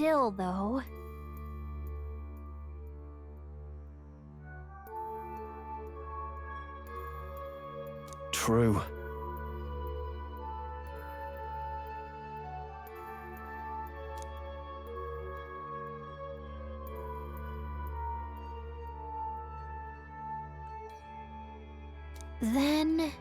still, though. True. Then...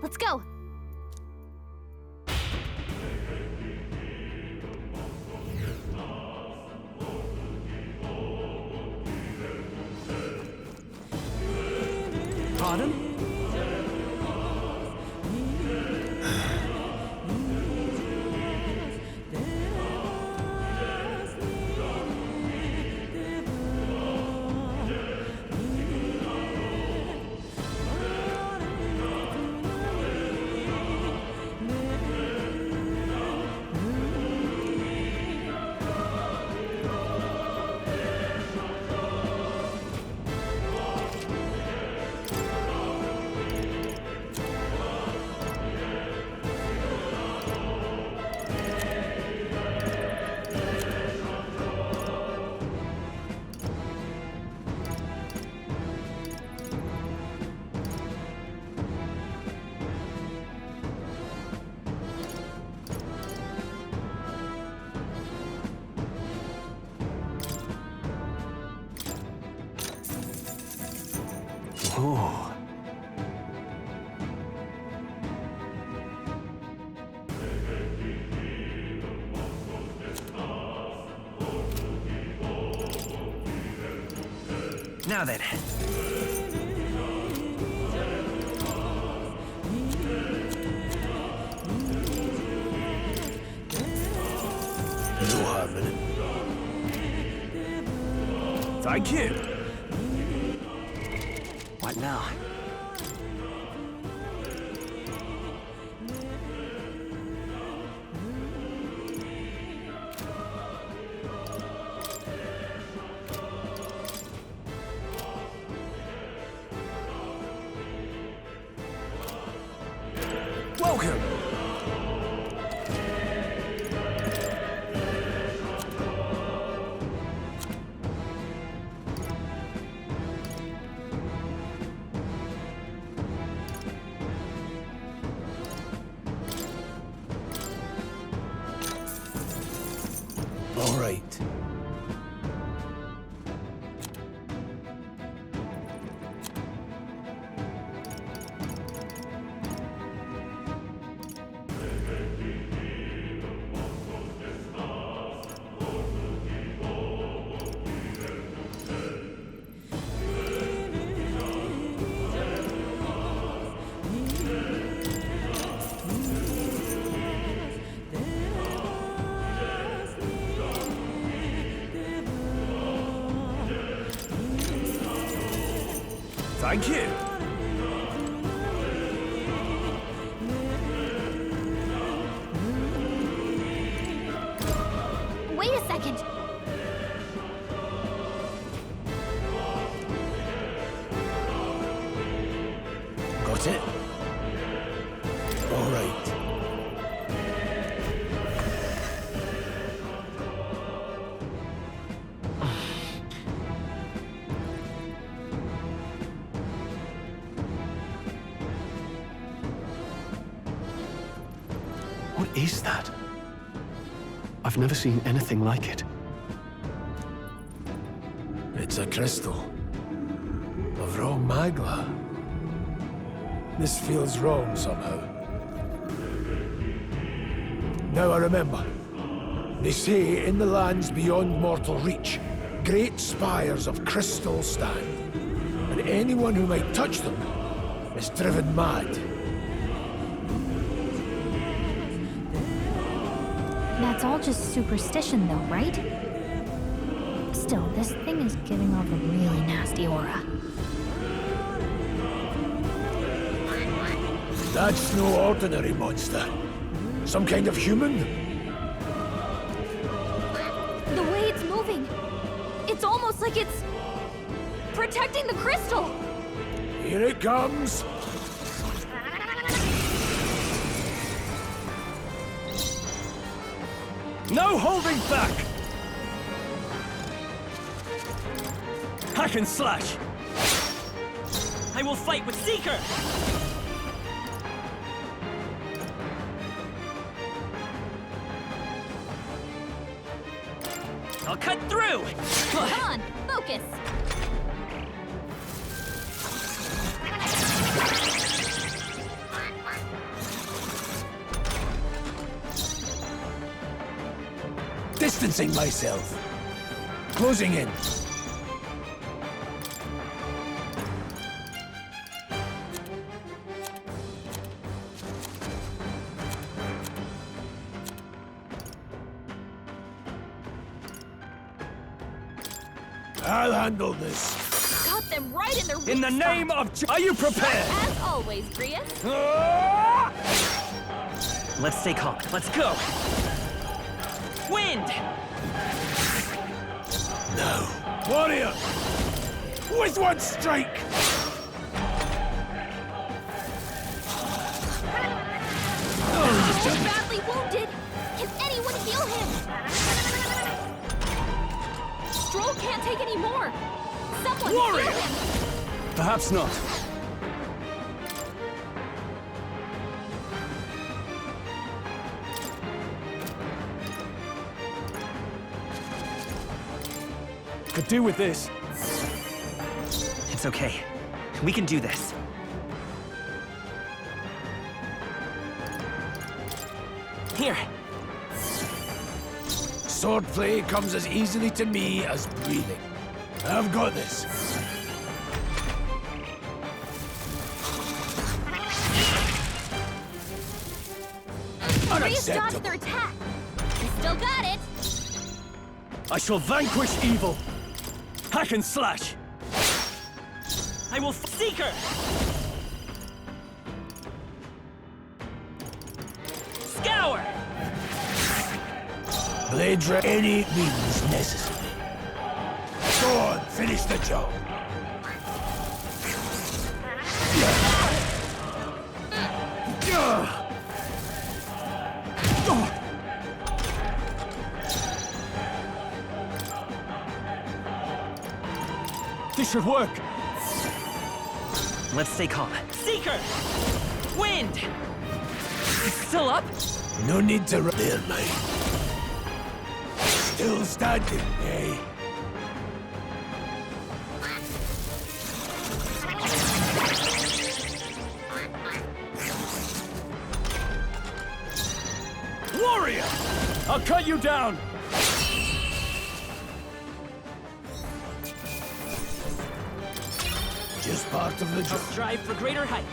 Let's go! Pardon? Oh. Now then. No harm in it. Thank you. What now? Welcome! All right. Thank you. Wait a second! Got it? All right. What is that? I've never seen anything like it. It's a crystal of raw magla. This feels wrong somehow. Now I remember. They say in the lands beyond mortal reach, great spires of crystal stand, and anyone who might touch them is driven mad. That's all just superstition though, right? Still, this thing is giving off a really nasty aura. That's no ordinary monster. Some kind of human? The way it's moving, it's almost like it's protecting the crystal. Here it comes. No holding back! Hack and slash! I will fight with Seeker! I'll cut through! Come on, focus. Distancing myself. Closing in. I'll handle this. Got them right in their weak In the spot. name of Are you prepared? As always, Grius. Let's stay calm. Let's go! Wind! No. Warrior! With one strike! He's badly wounded. Can anyone heal him? Stroll can't take any more. Someone Warrior! heal him. Perhaps not. Could do with this. It's okay. We can do this. Here. Swordplay comes as easily to me as breathing. I've got this. Grius dodged Unacceptable. their attack. You still got it. I shall vanquish evil. Hack and slash. I will Seeker! Scour! Blade any means necessary. Go on, finish the job. This should work. Let's stay calm. Seeker! Wind! It's still up? No need to run there, mate. Still standing, eh? Warrior! I'll cut you down! Just part of the I'll job. strive for greater heights.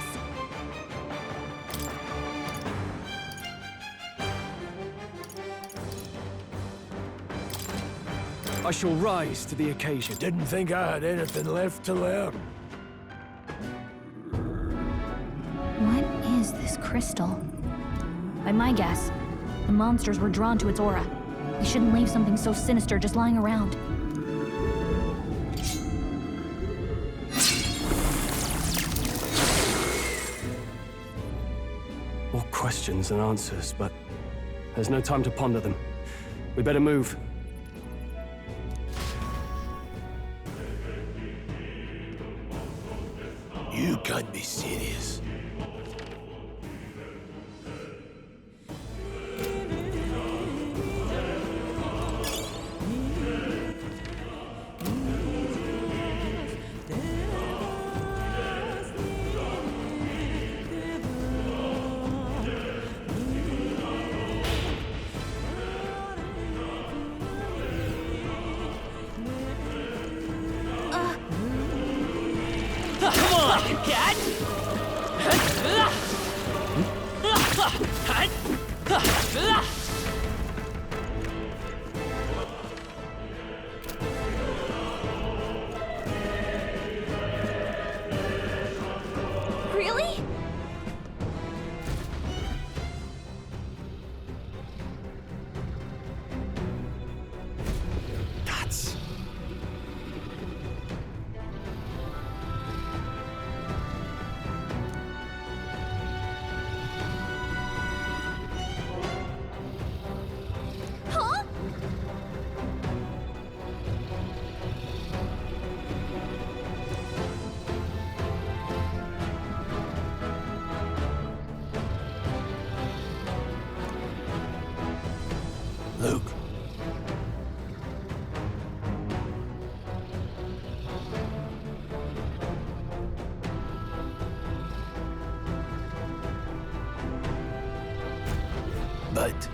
I shall rise to the occasion. Didn't think I had anything left to learn. What is this crystal? By my guess, the monsters were drawn to its aura. We shouldn't leave something so sinister just lying around. More questions than answers, but there's no time to ponder them. We better move. You can't be serious. Come on, cat! Really? But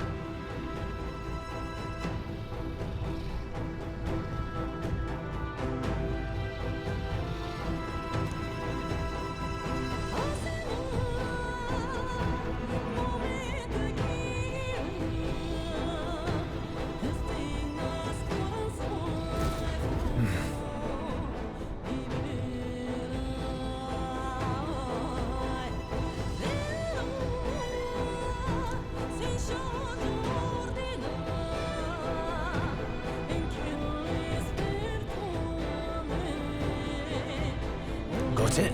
got it?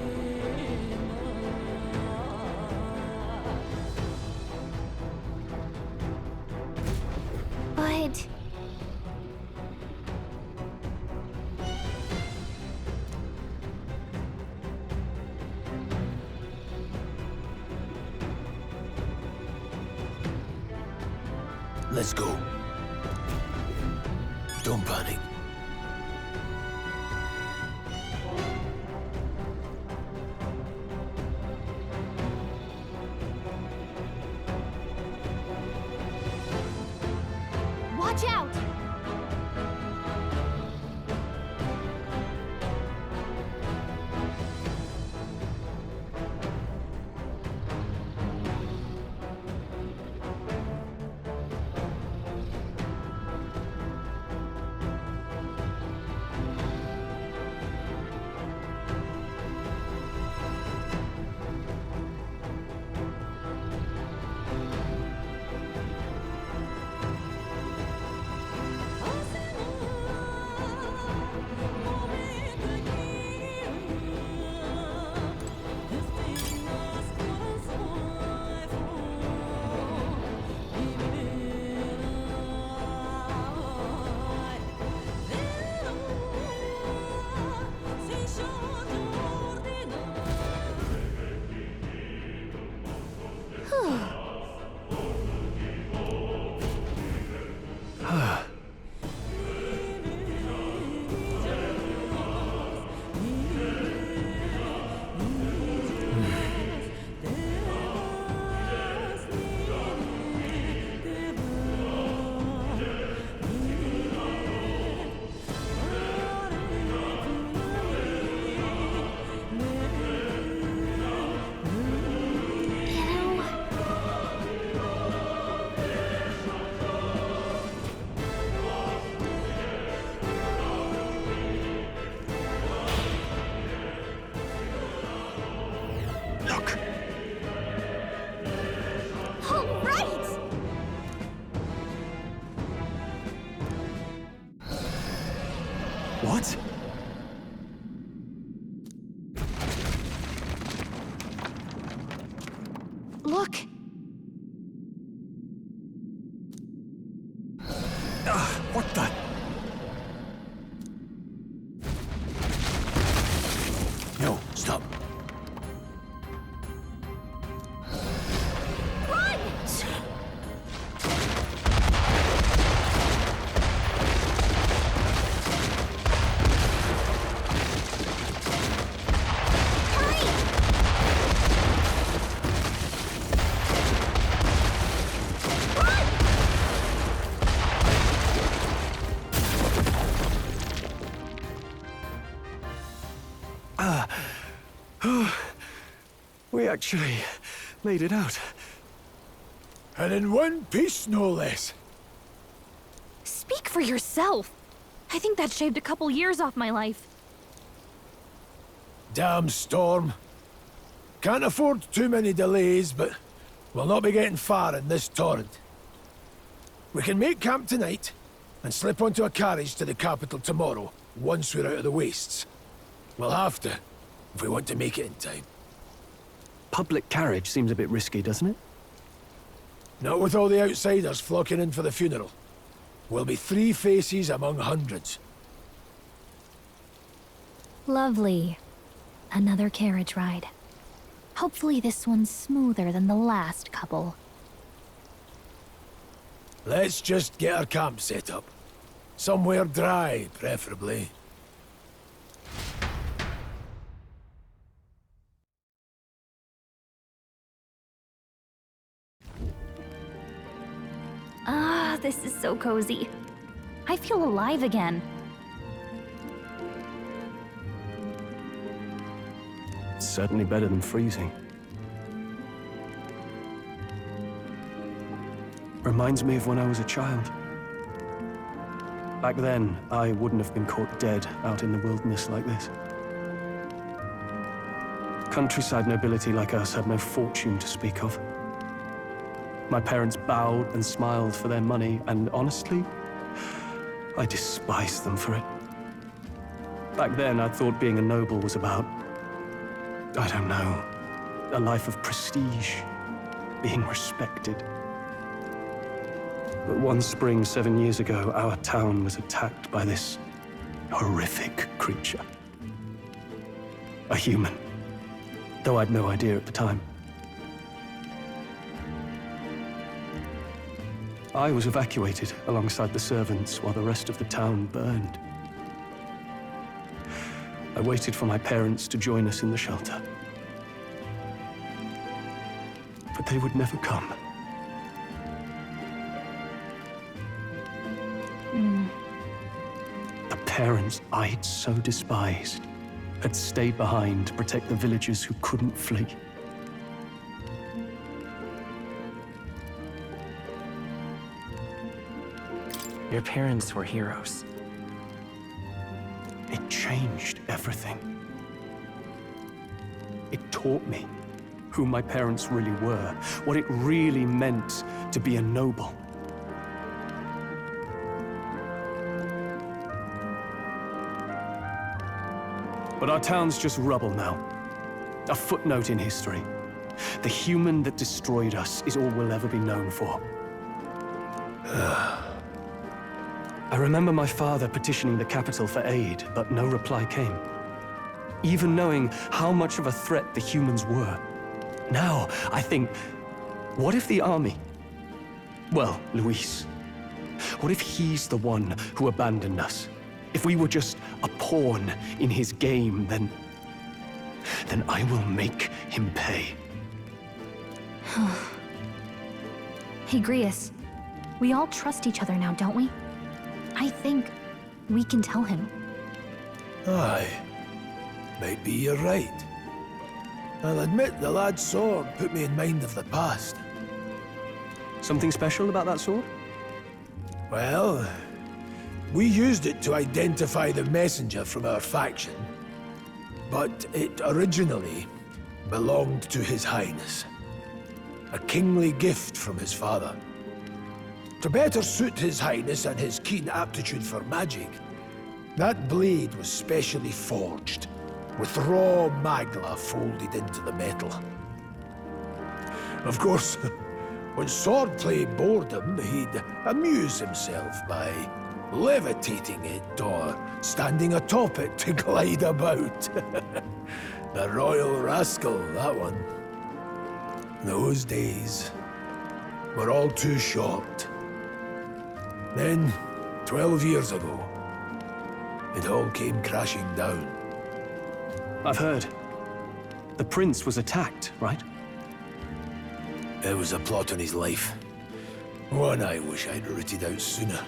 But... Let's go. Don't panic. Watch out! What? Look! What the? No, stop. Run! We actually made it out. And in one piece, no less. Speak for yourself. I think that shaved a couple years off my life. Damn storm. Can't afford too many delays, but we'll not be getting far in this torrent. We can make camp tonight and slip onto a carriage to the capital tomorrow, once we're out of the wastes. We'll have to, if we want to make it in time. Public carriage seems a bit risky, doesn't it? Not with all the outsiders flocking in for the funeral. We'll be 3 faces among hundreds. Lovely. Another carriage ride. Hopefully this one's smoother than the last couple. Let's just get our camp set up. Somewhere dry, preferably. This is so cozy. I feel alive again. It's certainly better than freezing. Reminds me of when I was a child. Back then, I wouldn't have been caught dead out in the wilderness like this. Countryside nobility like us had no fortune to speak of. My parents bowed and smiled for their money, and honestly, I despised them for it. Back then, I thought being a noble was about, I don't know, a life of prestige, being respected. But one spring 7 years ago, our town was attacked by this horrific creature. A human, though I'd no idea at the time. I was evacuated alongside the servants while the rest of the town burned. I waited for my parents to join us in the shelter. But they would never come. The parents I'd so despised had stayed behind to protect the villagers who couldn't flee. Your parents were heroes. It changed everything. It taught me who my parents really were, what it really meant to be a noble. But our town's just rubble now. A footnote in history. The human that destroyed us is all we'll ever be known for. I remember my father petitioning the capital for aid, but no reply came. Even knowing how much of a threat the humans were. Now, I think, what if the army? Well, Luis. What if he's the one who abandoned us? If we were just a pawn in his game, then I will make him pay. Hey, Grius. We all trust each other now, don't we? I think we can tell him. Aye. Might be you're right. I'll admit the lad's sword put me in mind of the past. Something special about that sword? Well, we used it to identify the messenger from our faction. But it originally belonged to His Highness. A kingly gift from his father. To better suit His Highness and his keen aptitude for magic, that blade was specially forged, with raw magla folded into the metal. Of course, when swordplay bored him, he'd amuse himself by levitating it or standing atop it to glide about. A royal rascal, that one. Those days were all too short. Then, 12 years ago, it all came crashing down. I've heard. The prince was attacked, right? There was a plot on his life. One I wish I'd rooted out sooner.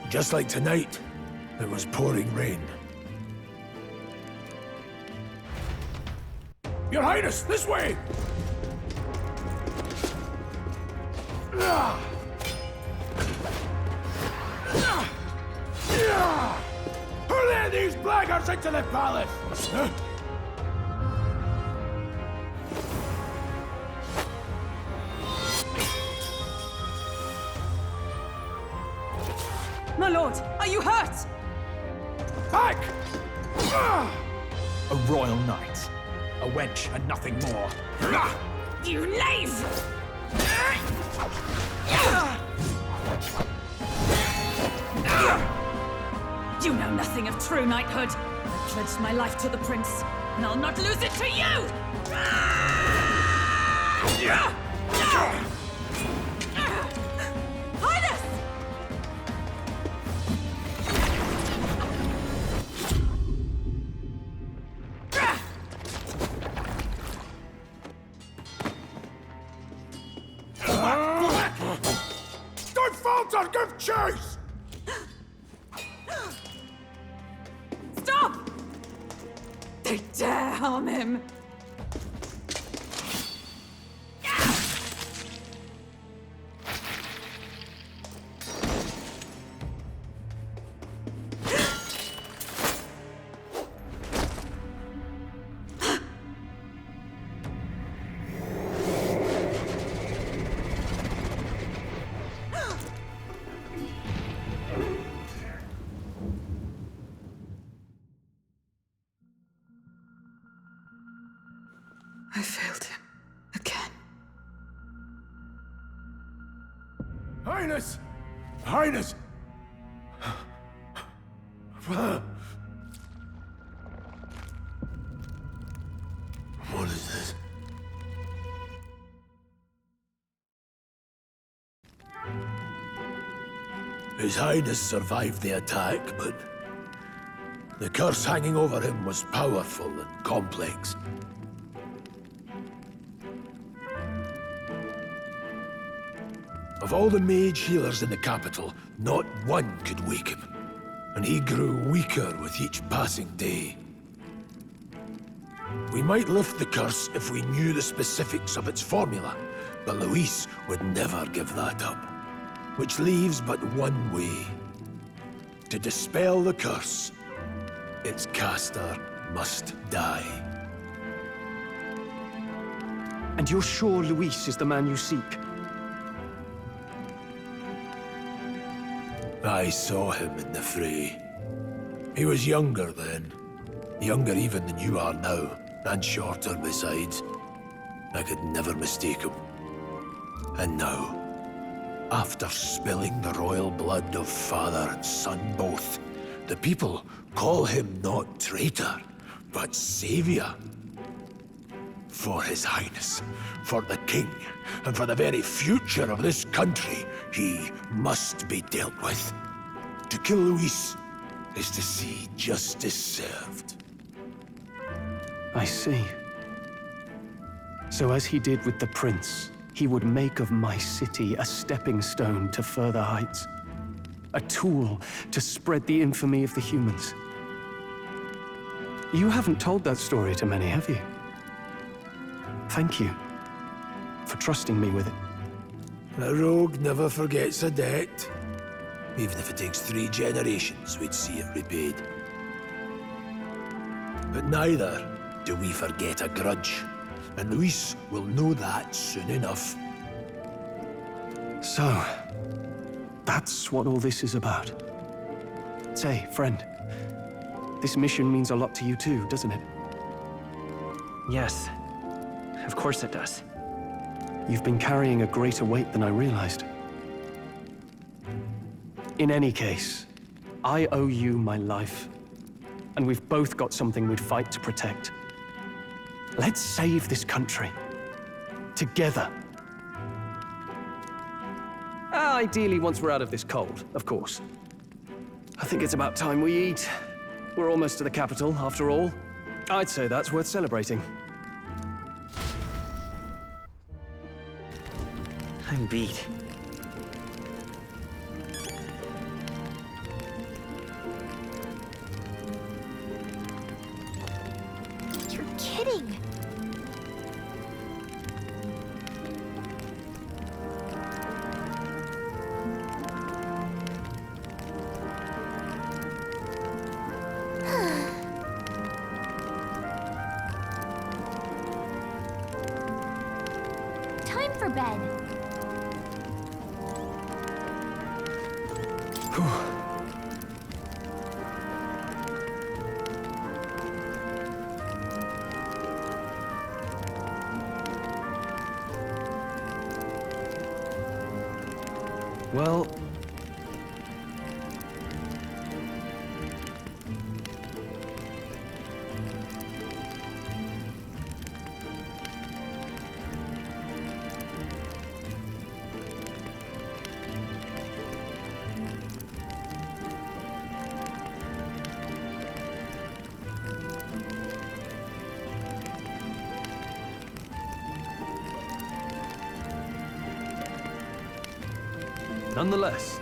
Just like tonight, it was pouring rain. Your Highness, this way! Hurry these blackguards into the palace! My lord, are you hurt? Back! A royal knight. A wench and nothing more. You knave! You know nothing of true knighthood. I pledged my life to the prince, and I'll not lose it to you! Highness! choose! Stop! They dare harm him! I failed him. Again. Highness! Highness! What is this? His Highness survived the attack, but the curse hanging over him was powerful and complex. Of all the mage healers in the capital, not one could wake him, and he grew weaker with each passing day. We might lift the curse if we knew the specifics of its formula, but Luis would never give that up. Which leaves but one way. To dispel the curse, its caster must die. And you're sure Luis is the man you seek? I saw him in the fray. He was younger then. Younger even than you are now, and shorter besides. I could never mistake him. And now, after spilling the royal blood of father and son both, the people call him not traitor, but savior. For His Highness, for the King, and for the very future of this country, he must be dealt with. To kill Luis is to see justice served. I see. So as he did with the prince, he would make of my city a stepping stone to further heights. A tool to spread the infamy of the humans. You haven't told that story to many, have you? Thank you for trusting me with it. A rogue never forgets a debt. Even if it takes 3 generations, we'd see it repaid. But neither do we forget a grudge. And Luis will know that soon enough. So, that's what all this is about. Say, friend, this mission means a lot to you too, doesn't it? Yes. Of course it does. You've been carrying a greater weight than I realized. In any case, I owe you my life. And we've both got something we'd fight to protect. Let's save this country. Together. Ideally, once we're out of this cold, of course. I think it's about time we eat. We're almost to the capital, after all. I'd say that's worth celebrating. I'm beat. You're kidding. Time for bed. Well... Nonetheless,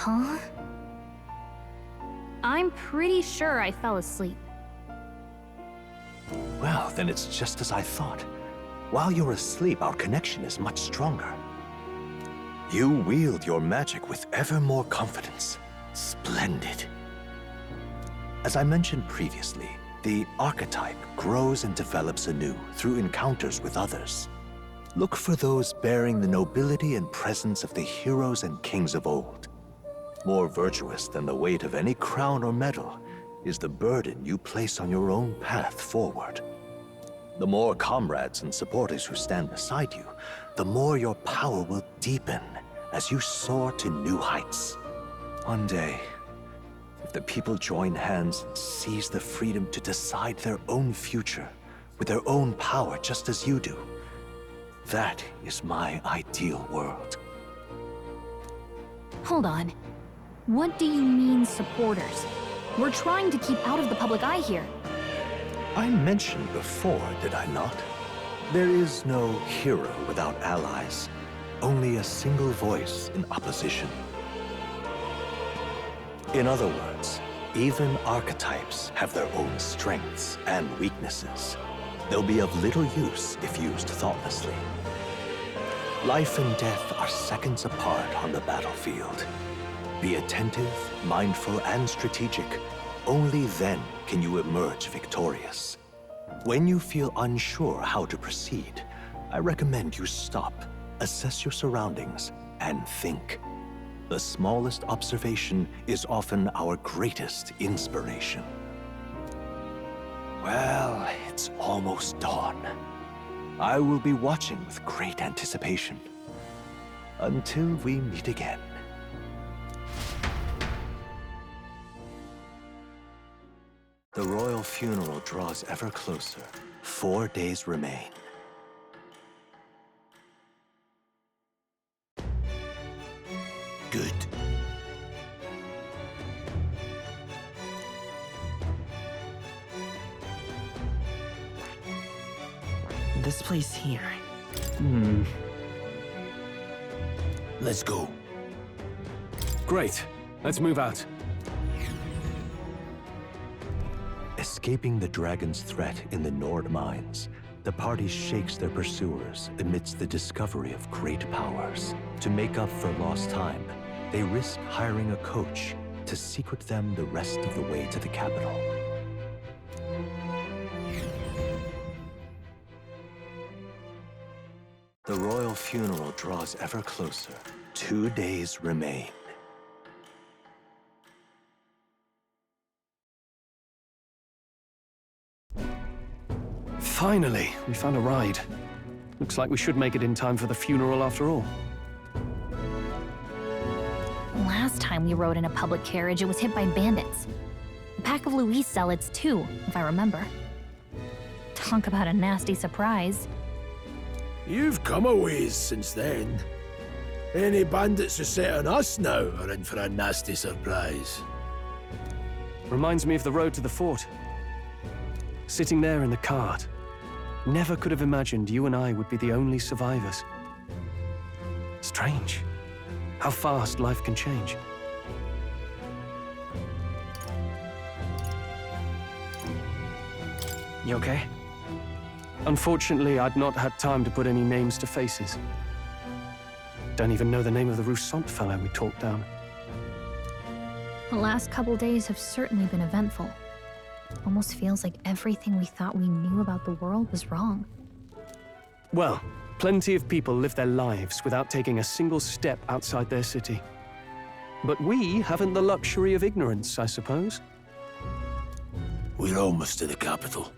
Huh? I'm pretty sure I fell asleep. Well, then it's just as I thought. While you're asleep, our connection is much stronger. You wield your magic with ever more confidence. Splendid. As I mentioned previously, the archetype grows and develops anew through encounters with others. Look for those bearing the nobility and presence of the heroes and kings of old. More virtuous than the weight of any crown or medal is the burden you place on your own path forward. The more comrades and supporters who stand beside you, the more your power will deepen as you soar to new heights. One day, if the people join hands and seize the freedom to decide their own future with their own power just as you do, that is my ideal world. Hold on. What do you mean, supporters? We're trying to keep out of the public eye here. I mentioned before, did I not? There is no hero without allies. Only a single voice in opposition. In other words, even archetypes have their own strengths and weaknesses. They'll be of little use if used thoughtlessly. Life and death are seconds apart on the battlefield. Be attentive, mindful, and strategic. Only then can you emerge victorious. When you feel unsure how to proceed, I recommend you stop, assess your surroundings, and think. The smallest observation is often our greatest inspiration. Well, it's almost dawn. I will be watching with great anticipation. Until we meet again. The royal funeral draws ever closer. 4 days remain. Good. This place here. Let's go. Great. Let's move out. Escaping the dragon's threat in the Nord mines, the party shakes their pursuers amidst the discovery of great powers. To make up for lost time, they risk hiring a coach to secret them the rest of the way to the capital. The royal funeral draws ever closer. 2 days remain. Finally, we found a ride. Looks like we should make it in time for the funeral after all. Last time we rode in a public carriage, it was hit by bandits. A pack of Louis zealots too, if I remember. Talk about a nasty surprise. You've come a ways since then. Any bandits who set on us now are in for a nasty surprise. Reminds me of the road to the fort. Sitting there in the cart. Never could have imagined you and I would be the only survivors. Strange. How fast life can change. You okay? Unfortunately, I'd not had time to put any names to faces. Don't even know the name of the Roussant fellow we talked down. The last couple days have certainly been eventful. Almost feels like everything we thought we knew about the world was wrong. Well, plenty of people live their lives without taking a single step outside their city. But we haven't the luxury of ignorance, I suppose. We're almost to the capital.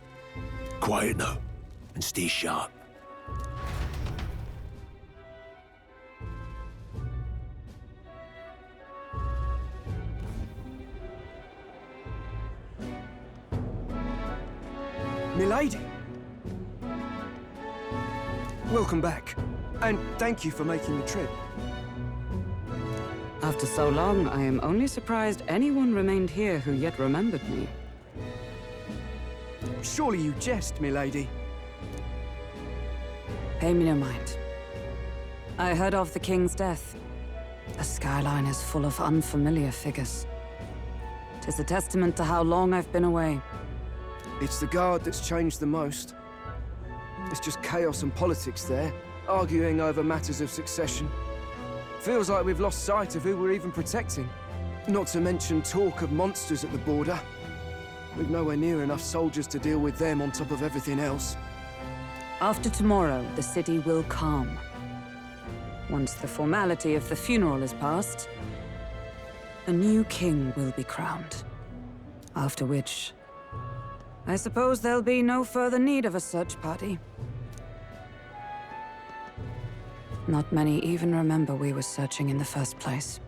Quiet now, and stay sharp. Milady! Welcome back, and thank you for making the trip. After so long, I am only surprised anyone remained here who yet remembered me. Surely you jest, milady. Pay me no mind. I heard of the king's death. The skyline is full of unfamiliar figures. 'Tis a testament to how long I've been away. It's the Guard that's changed the most. It's just chaos and politics there, arguing over matters of succession. Feels like we've lost sight of who we're even protecting. Not to mention talk of monsters at the border. We've nowhere near enough soldiers to deal with them on top of everything else. After tomorrow, the city will calm. Once the formality of the funeral is past, a new king will be crowned. After which, I suppose there'll be no further need of a search party. Not many even remember we were searching in the first place.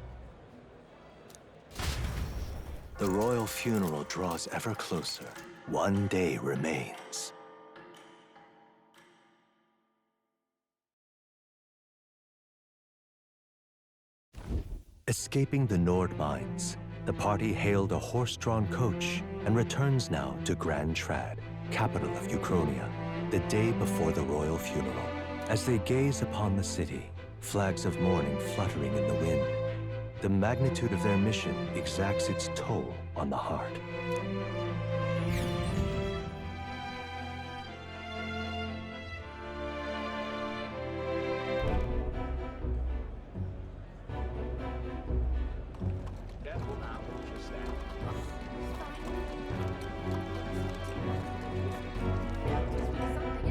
The royal funeral draws ever closer. One day remains. Escaping the Nord mines, the party hailed a horse-drawn coach and returns now to Grand Trad, capital of Uchronia, the day before the royal funeral. As they gaze upon the city, flags of mourning fluttering in the wind, the magnitude of their mission exacts its toll on the heart.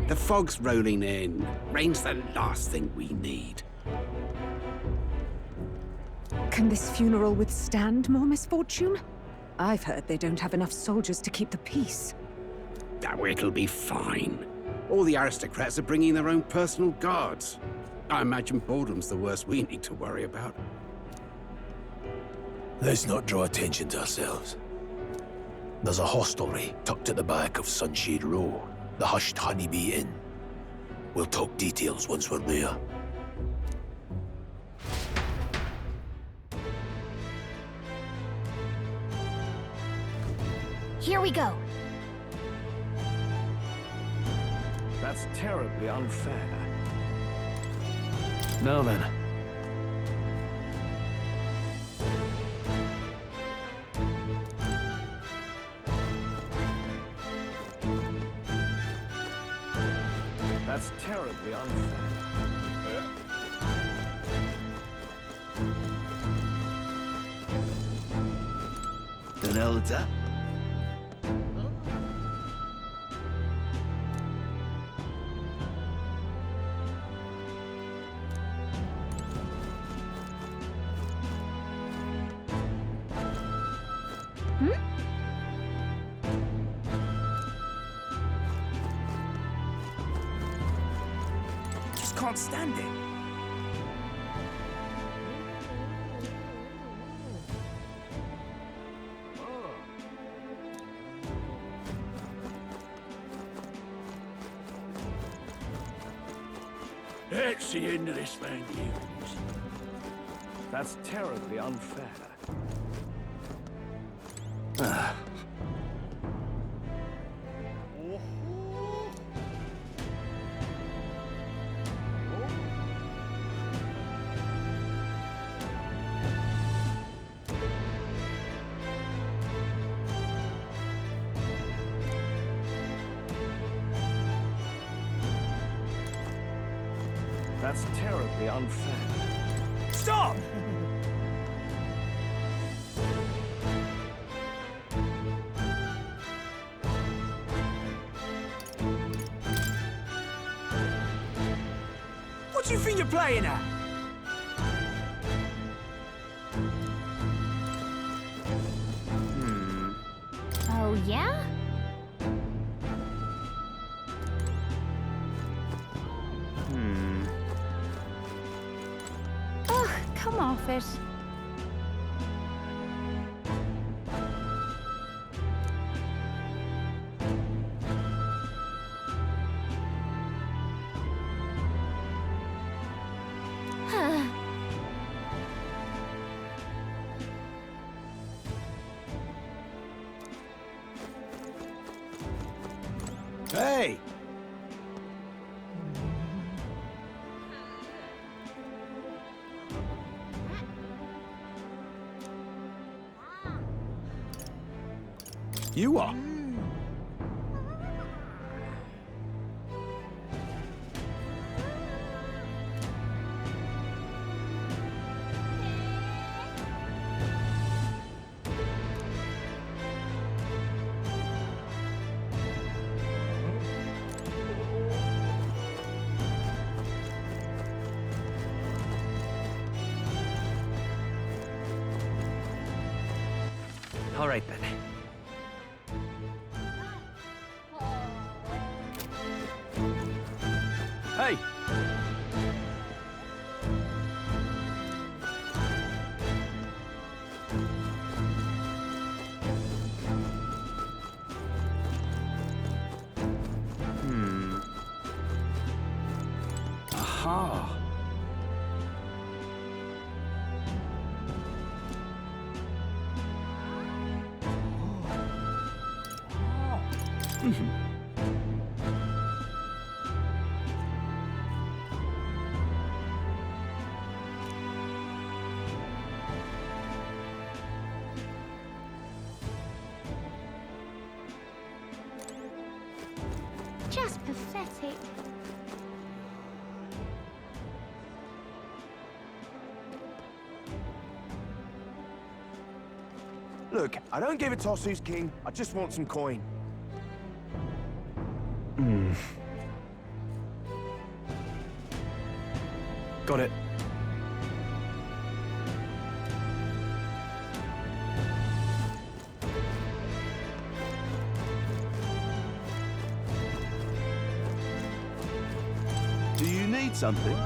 The fog's rolling in. Rain's the last thing we need. Can this funeral withstand more misfortune? I've heard they don't have enough soldiers to keep the peace. Oh, it'll be fine. All the aristocrats are bringing their own personal guards. I imagine boredom's the worst we need to worry about. Let's not draw attention to ourselves. There's a hostelry tucked at the back of Sunshade Row, the Hushed Honeybee Inn. We'll talk details once we're there. Here we go. That's terribly unfair. Now then. That's terribly unfair. An elder? Just can't stand it. That's the end of this man, That's terribly unfair. That's terribly unfair. Stop! What do you think you're playing at? Oh, yeah? Ugh, come off it. Hey! You are. All right, then. Hey! Aha. Just pathetic. Look, I don't give a toss who's king. I just want some coin. Got it. Do you need something?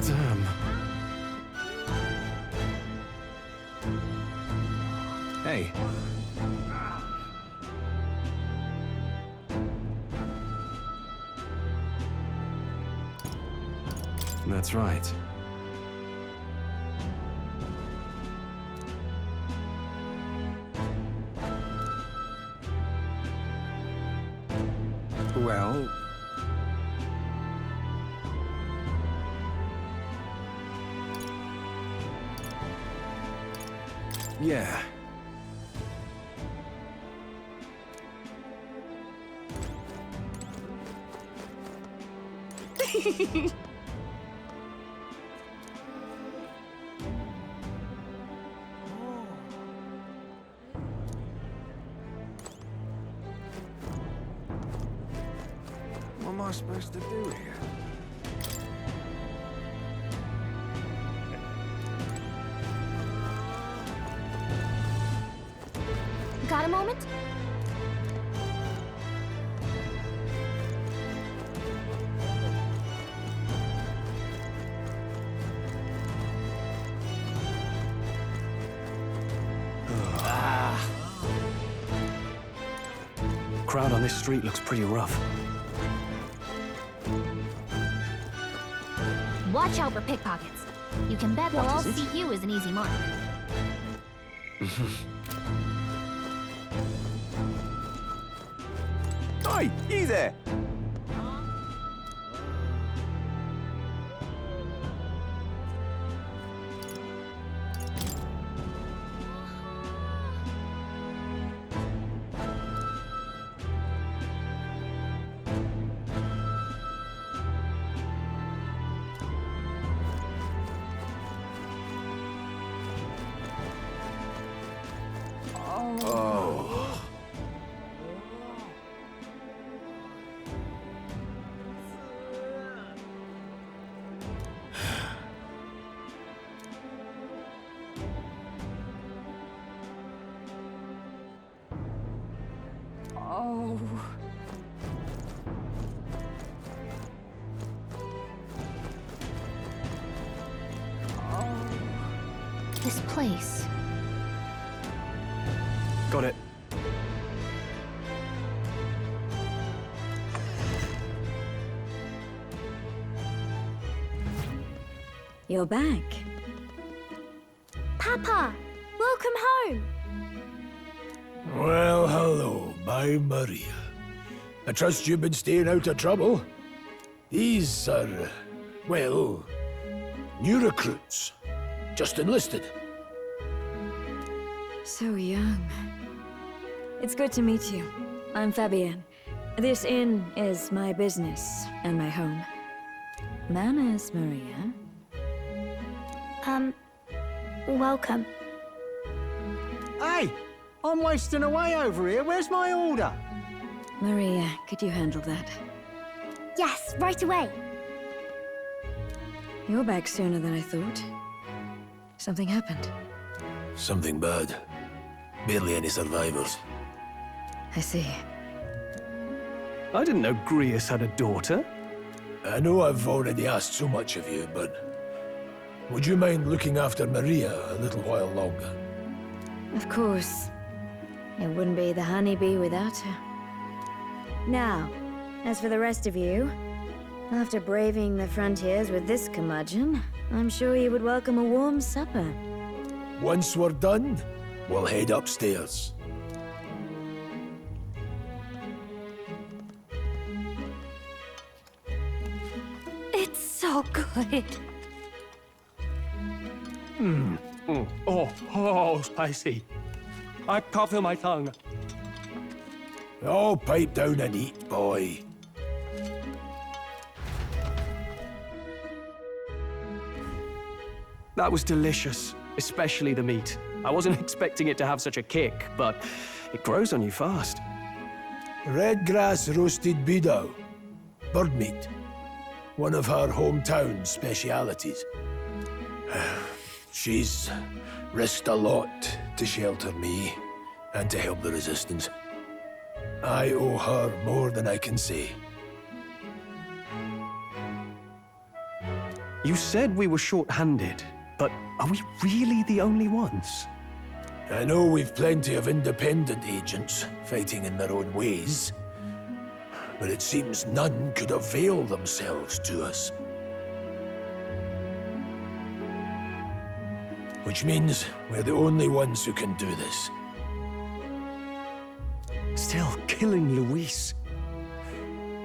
Damn. Hey. That's right. Well, Yeah. What am I supposed to do here? Got a moment? Crowd on this street looks pretty rough. Watch out for pickpockets. You can bet they'll all is it? see you as an easy mark. Hey, you there! oh. Oh. This place. Got it. You're back. Papa, welcome home. Well, hello, my Maria. I trust you've been staying out of trouble. These are, well, new recruits. Just enlisted. So young. It's good to meet you. I'm Fabienne. This inn is my business and my home. Manners, Maria. Welcome. Hey! I'm wasting away over here. Where's my order? Maria, could you handle that? Yes, right away. You're back sooner than I thought. Something happened. Something bad. Barely any survivors. I see. I didn't know Grius had a daughter. I know I've already asked so much of you, but would you mind looking after Maria a little while longer? Of course. It wouldn't be the honeybee without her. Now, as for the rest of you, after braving the frontiers with this curmudgeon, I'm sure you would welcome a warm supper. Once we're done, we'll head upstairs. It's so good. Oh, spicy. I can't feel my tongue. Oh, pipe down and eat, boy. That was delicious, especially the meat. I wasn't expecting it to have such a kick, but it grows on you fast. Red grass roasted bidao. Bird meat. One of her hometown specialities. She's risked a lot to shelter me and to help the Resistance. I owe her more than I can say. You said we were short-handed, but are we really the only ones? I know we've plenty of independent agents fighting in their own ways, but it seems none could avail themselves to us. Which means we're the only ones who can do this. Still killing Luis.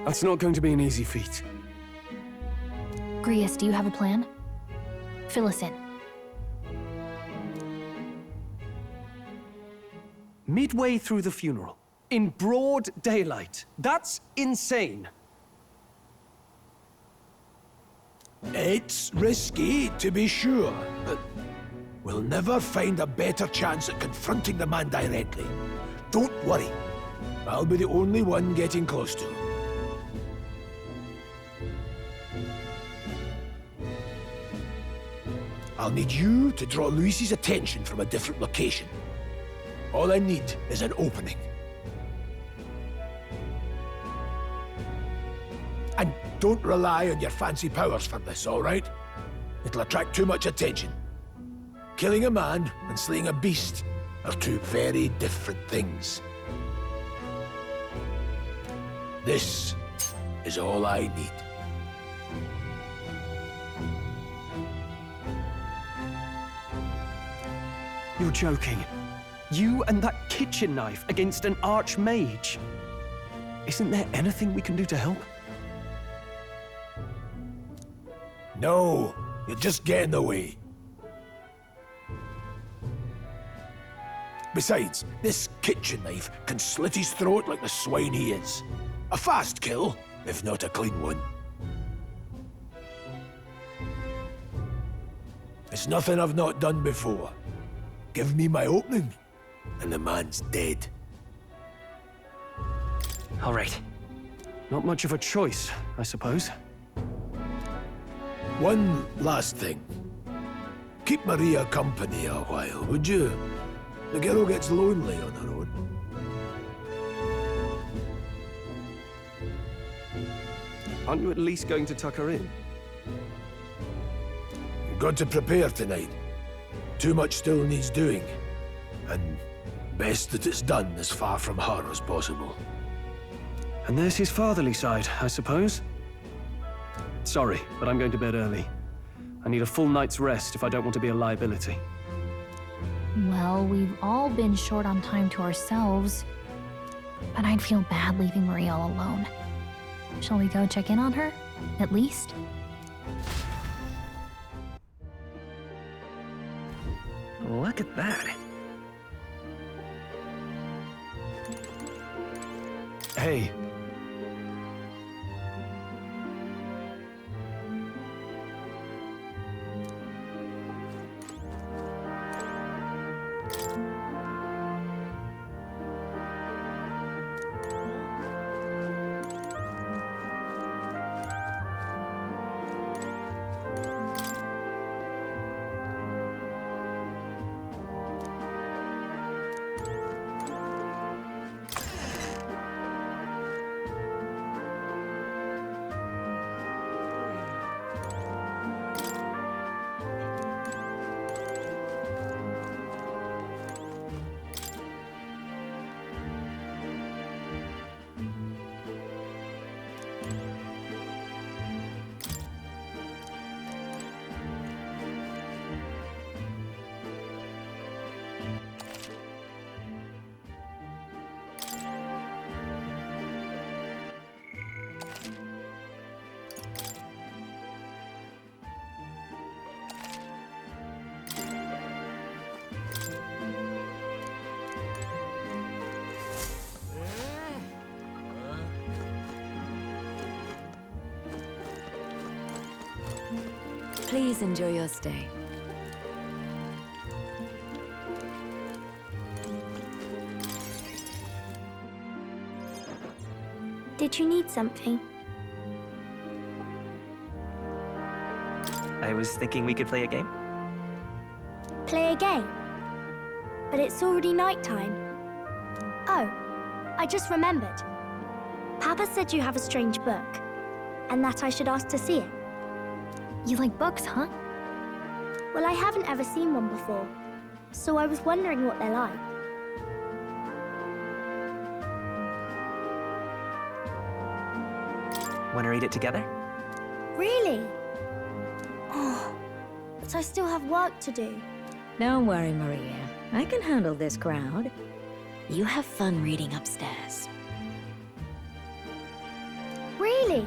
That's not going to be an easy feat. Grius, do you have a plan? Fill us in. Midway through the funeral, in broad daylight. That's insane. It's risky, to be sure, but we'll never find a better chance at confronting the man directly. Don't worry. I'll be the only one getting close to him. I'll need you to draw Luis's attention from a different location. All I need is an opening. And don't rely on your fancy powers for this, all right? It'll attract too much attention. Killing a man and slaying a beast are two very different things. This is all I need. You're joking. You and that kitchen knife against an archmage. Isn't there anything we can do to help? No, you'll just get in the way. Besides, this kitchen knife can slit his throat like the swine he is. A fast kill, if not a clean one. It's nothing I've not done before. Give me my opening, and the man's dead. All right. Not much of a choice, I suppose. One last thing. Keep Maria company a while, would you? The girl gets lonely on her own. Aren't you at least going to tuck her in? Got to prepare tonight. Too much still needs doing. And best that it's done as far from her as possible. And there's his fatherly side, I suppose. Sorry, but I'm going to bed early. I need a full night's rest if I don't want to be a liability. Well, we've all been short on time to ourselves. But I'd feel bad leaving Marie all alone. Shall we go check in on her? At least? Look at that. Hey. Please enjoy your stay. Did you need something? I was thinking we could play a game. Play a game? But it's already nighttime. Oh, I just remembered. Papa said you have a strange book, and that I should ask to see it. You like books, huh? Well, I haven't ever seen one before, so I was wondering what they're like. Want to read it together? Really? Oh, but I still have work to do. Don't worry, Maria. I can handle this crowd. You have fun reading upstairs. Really?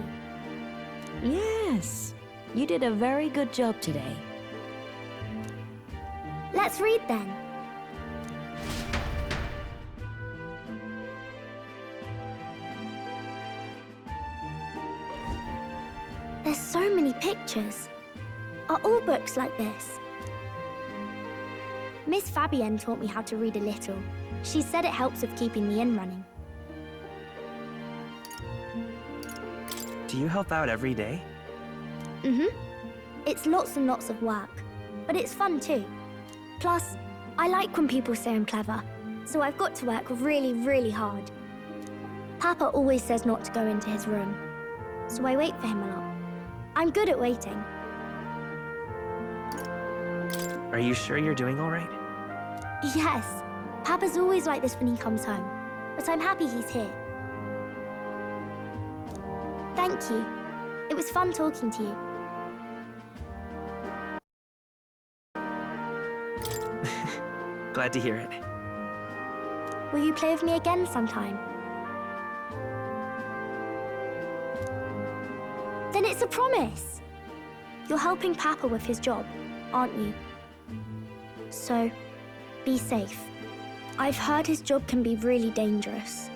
Yes. You did a very good job today. Let's read then. There's so many pictures. Are all books like this? Miss Fabienne taught me how to read a little. She said it helps with keeping the inn running. Do you help out every day? Mm-hmm. It's lots and lots of work, but it's fun too. Plus, I like when people say I'm clever, so I've got to work really, really hard. Papa always says not to go into his room, so I wait for him a lot. I'm good at waiting. Are you sure you're doing all right? Yes, Papa's always like this when he comes home, but I'm happy he's here. Thank you. It was fun talking to you. Glad to hear it. Will you play with me again sometime? Then it's a promise! You're helping Papa with his job, aren't you? So, be safe. I've heard his job can be really dangerous.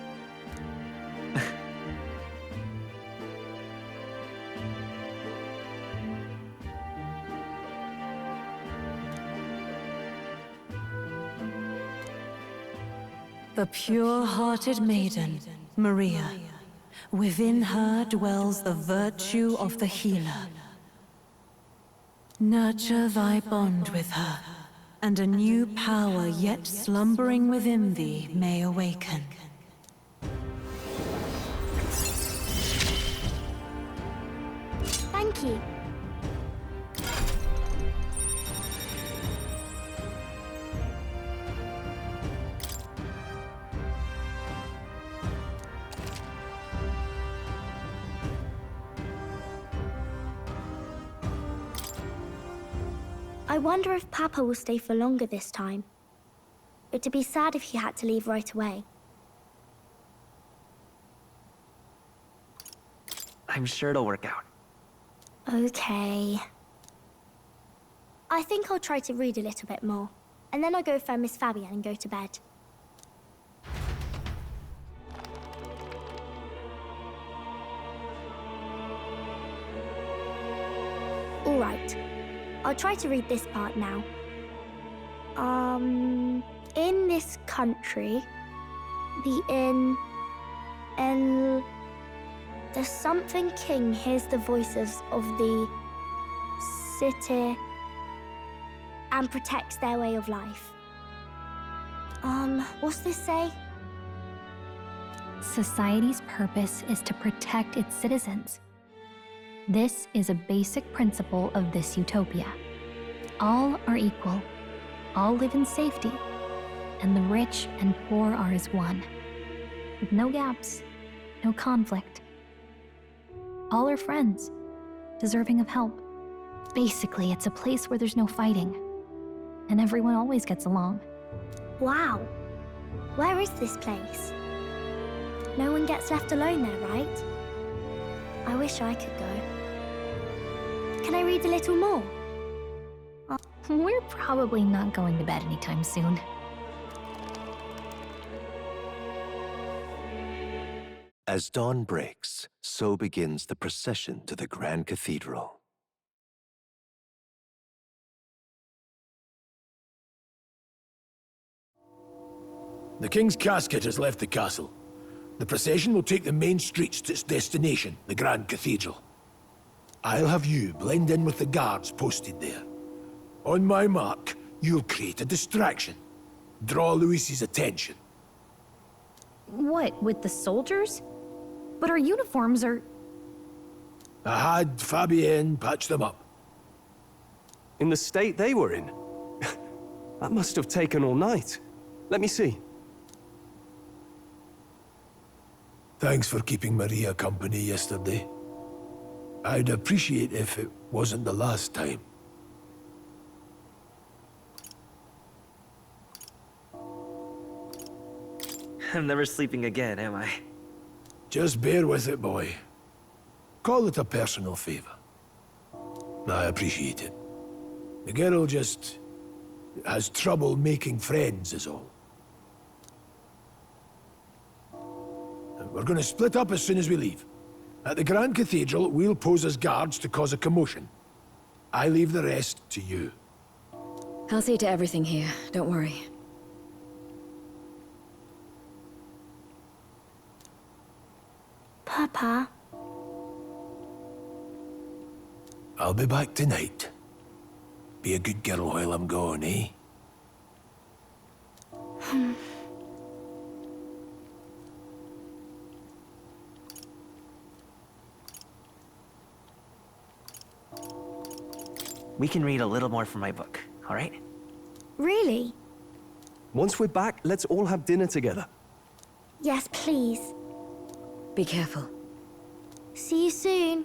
The pure-hearted maiden, Maria. Within her dwells the virtue of the healer. Nurture thy bond with her, and a new power yet slumbering within thee may awaken. Thank you. I wonder if Papa will stay for longer this time. It'd be sad if he had to leave right away. I'm sure it'll work out. Okay. I think I'll try to read a little bit more, and then I'll go find Miss Fabienne and go to bed. All right. I'll try to read this part now. In this country, the something king hears the voices of the city and protects their way of life. What's this say? Society's purpose is to protect its citizens. This is a basic principle of this utopia. All are equal, all live in safety, and the rich and poor are as one, with no gaps, no conflict. All are friends, deserving of help. Basically, it's a place where there's no fighting, and everyone always gets along. Wow. Where is this place? No one gets left alone there, right? I wish I could go. Can I read a little more? We're probably not going to bed anytime soon. As dawn breaks, so begins the procession to the Grand Cathedral. The King's casket has left the castle. The procession will take the main streets to its destination, the Grand Cathedral. I'll have you blend in with the guards posted there. On my mark, you'll create a distraction. Draw Louis's attention. What, with the soldiers? But our uniforms are... I had Fabienne patch them up. In the state they were in? That must have taken all night. Let me see. Thanks for keeping Maria company yesterday. I'd appreciate if it wasn't the last time. I'm never sleeping again, am I? Just bear with it, boy. Call it a personal favor. I appreciate it. The girl just has trouble making friends, is all. We're gonna split up as soon as we leave. At the Grand Cathedral, we'll pose as guards to cause a commotion. I leave the rest to you. I'll see to everything here, don't worry. Papa. I'll be back tonight. Be a good girl while I'm gone, eh? We can read a little more from my book, all right? Really? Once we're back, let's all have dinner together. Yes, please. Be careful. See you soon.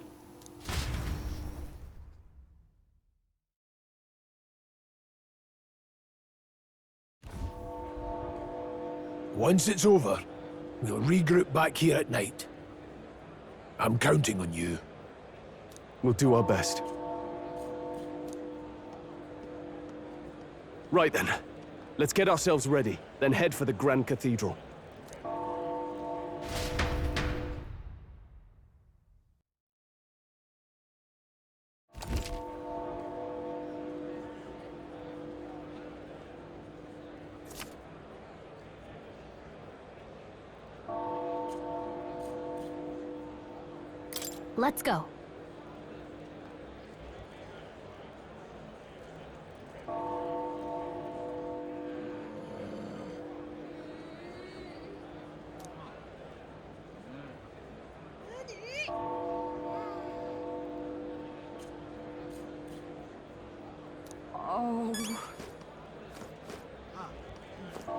Once it's over, we'll regroup back here at night. I'm counting on you. We'll do our best. Right then. Let's get ourselves ready, then head for the Grand Cathedral. Let's go. Oh.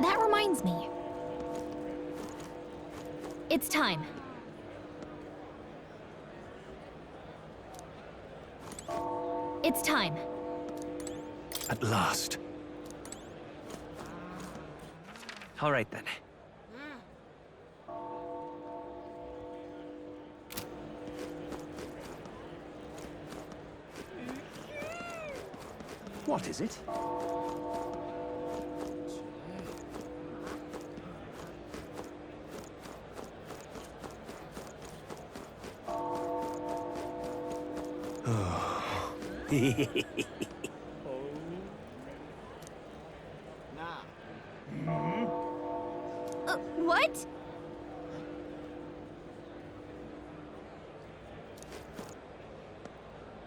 That reminds me. It's time. It's time. At last. All right then. What is it? What?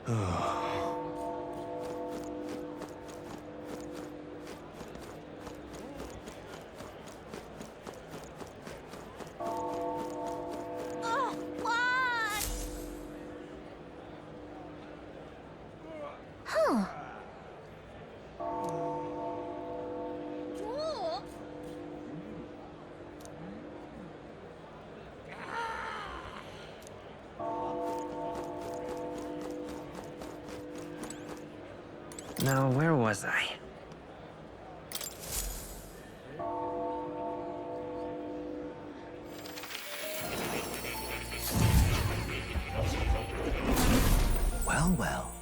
Huh. Now, where was I? Well, well.